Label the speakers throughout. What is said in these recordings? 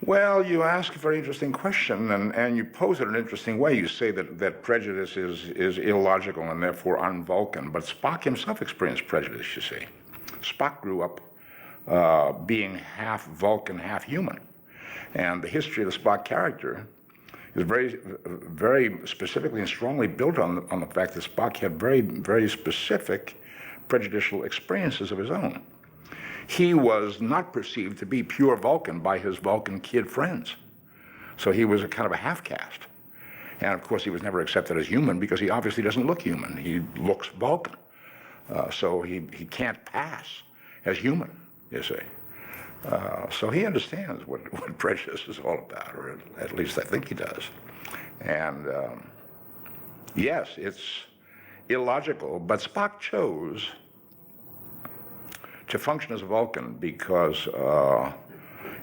Speaker 1: Well, you ask a very interesting question, and you pose it in an interesting way. You say that prejudice is illogical and therefore un-Vulcan, but Spock himself experienced prejudice, you see. Spock grew up being half Vulcan, half human. And the history of the Spock character is very specifically and strongly built on the fact that Spock had very specific prejudicial experiences of his own. He was not perceived to be pure Vulcan by his Vulcan kid friends. So he was a kind of a half-caste. And of course, he was never accepted as human because he obviously doesn't look human. He looks Vulcan. So he can't pass as human, you see. So he understands what prejudice is all about, or at least I think he does. And yes, it's illogical, but Spock chose to function as a Vulcan because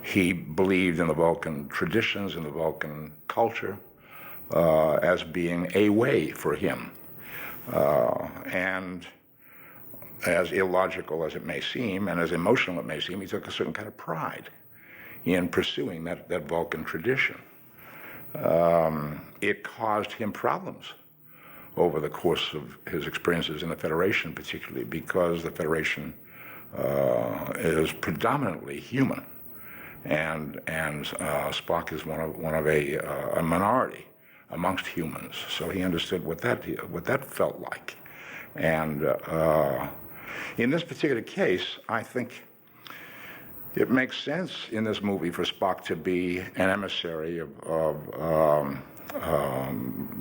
Speaker 1: he believed in the Vulcan traditions, in the Vulcan culture, as being a way for him. And as illogical as it may seem, and as emotional it may seem, he took a certain kind of pride in pursuing that Vulcan tradition. It caused him problems over the course of his experiences in the Federation, particularly because the Federation is predominantly human, and Spock is one of a minority amongst humans. So he understood what that felt like, and in this particular case, I think it makes sense in this movie for Spock to be an emissary of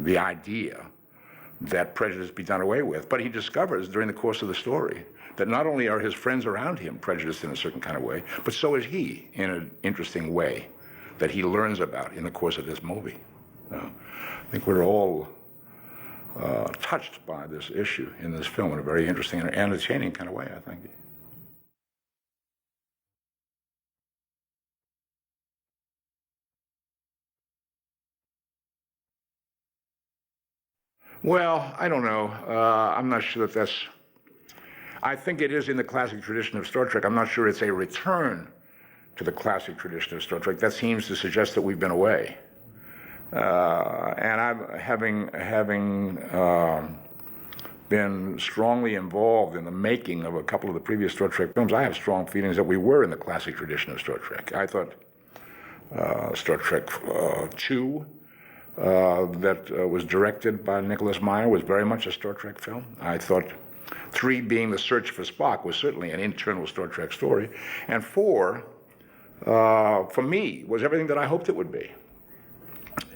Speaker 1: the idea that prejudice be done away with. But he discovers during the course of the story that not only are his friends around him prejudiced in a certain kind of way, but so is he in an interesting way that he learns about in the course of this movie. I think we're all touched by this issue in this film in a very interesting and entertaining kind of way, I think. Well, I don't know. I'm not sure that that's... I think it is in the classic tradition of Star Trek. I'm not sure it's a return to the classic tradition of Star Trek. That seems to suggest that we've been away. And I'm having been strongly involved in the making of a couple of the previous Star Trek films, I have strong feelings that we were in the classic tradition of Star Trek. I thought Star Trek II, that was directed by Nicholas Meyer, was very much a Star Trek film. I thought 3, being the search for Spock, was certainly an internal Star Trek story. And 4, for me, was everything that I hoped it would be.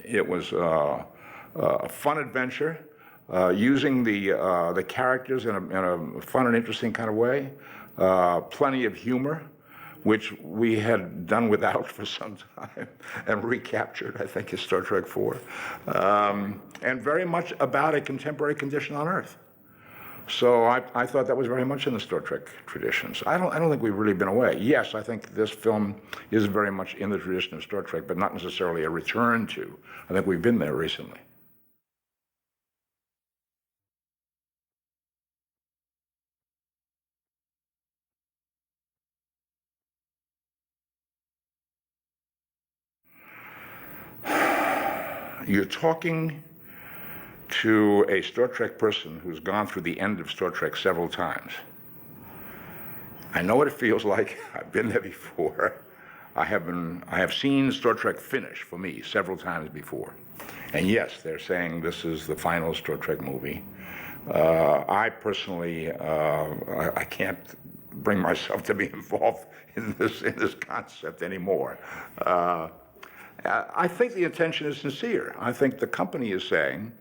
Speaker 1: It was a fun adventure, using the characters in a fun and interesting kind of way, plenty of humor, which we had done without for some time and recaptured, I think, in Star Trek IV, and very much about a contemporary condition on Earth. So I thought that was very much in the Star Trek traditions. I don't think we've really been away. Yes, I think this film is very much in the tradition of Star Trek, but not necessarily a return to. I think we've been there recently. You're talking to a Star Trek person who's gone through the end of Star Trek several times. I know what it feels like. I've been there before. I have seen Star Trek finish for me several times before. And yes, they're saying this is the final Star Trek movie. I personally, I can't bring myself to be involved in this concept anymore. I think the intention is sincere. I think the company is saying,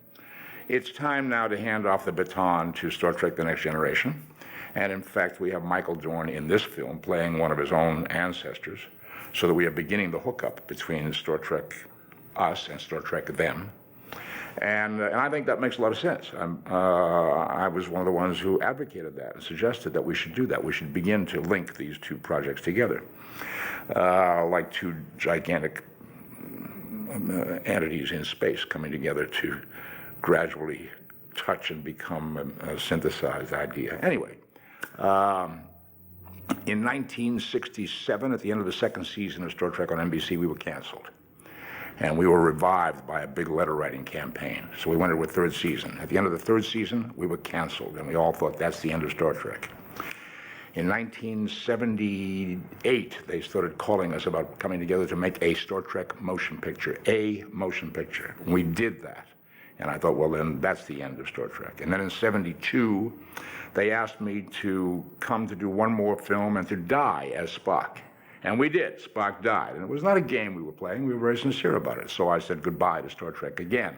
Speaker 1: it's time now to hand off the baton to Star Trek: The Next Generation. And in fact, we have Michael Dorn in this film playing one of his own ancestors, so that we are beginning the hookup between Star Trek us and Star Trek them. And I think that makes a lot of sense. I was one of the ones who advocated that and suggested that we should do that. We should begin to link these two projects together, like two gigantic entities in space coming together to gradually touch and become a synthesized idea. Anyway, In 1967, at the end of the second season of Star Trek on NBC, we were canceled. And we were revived by a big letter-writing campaign. So we went into a third season. At the end of the third season, we were canceled, and we all thought that's the end of Star Trek. In 1978, they started calling us about coming together to make a Star Trek motion picture, a motion picture. We did that. And I thought, well, then that's the end of Star Trek. And then in 72, they asked me to come to do one more film and to die as Spock. And we did. Spock died. And it was not a game we were playing. We were very sincere about it. So I said goodbye to Star Trek again.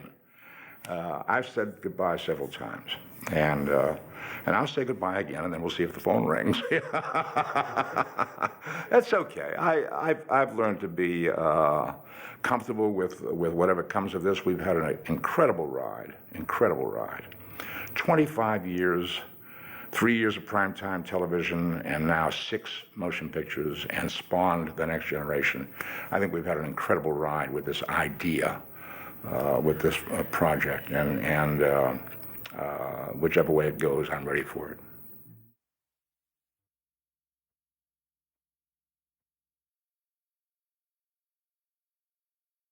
Speaker 1: I've said goodbye several times. And I'll say goodbye again, and then we'll see if the phone rings. That's okay. I've learned to be comfortable with whatever comes of this. We've had an incredible ride, 25 years, 3 years of primetime television, and now 6 motion pictures, and spawned The Next Generation. I think we've had an incredible ride with this idea, with this project, and whichever way it goes, I'm ready for it.